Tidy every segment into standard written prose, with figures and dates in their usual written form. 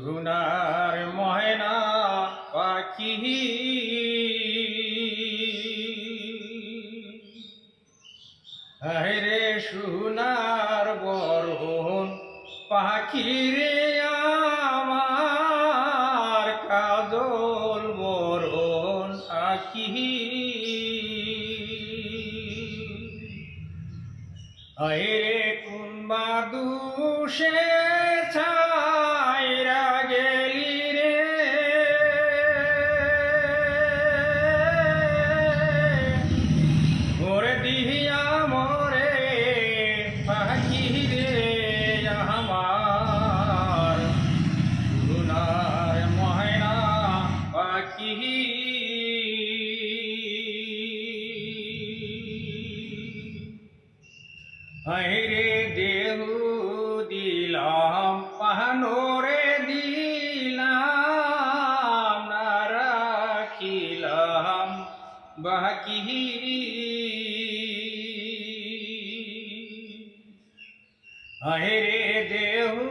সোনার ময়না পাখি রে সোনার বরণ পাখি রে আমার কাজল বরণ আখি রে কোন বাদুষে ছাইরা গেলি রে মোরে দিহিয়া মোরে পাখি রে আমার সোনার ময়না পাখি রে দেহু দিলাম পাহানোরে দিলাম না রাখিলাম বাকি রে দেহু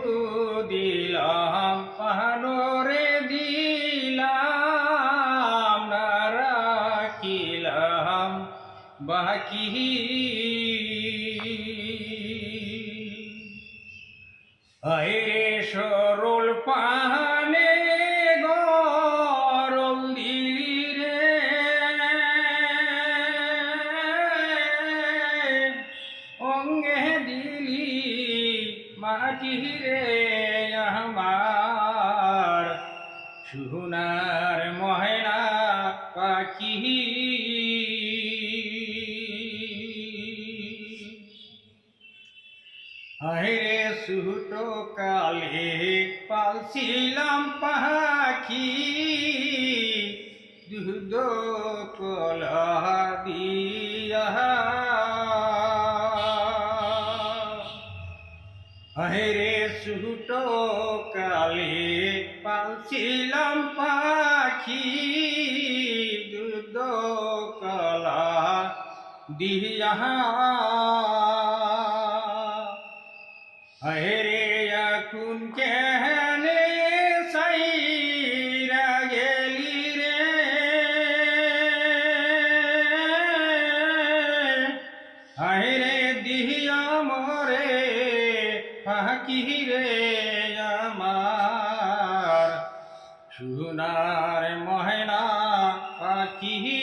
দিলাম পাহানোরে দিলাম না রাখিলাম বাকি রে সরল পানে গরল দিলি রে অঙ্গে দিলি মাটি রে আমার সোনার ময়না পাখি রে সুটো কালে পালছিলাম পাখি দুধ কলা দিয়া রে সুটো কালে পালছিলাম পাখি দুধ কলা দিয়া রে এখন কেনে সাইরা গেলি রে রে দিহিয়া মরে পাখি রে আমার সোনার ময়না পাখি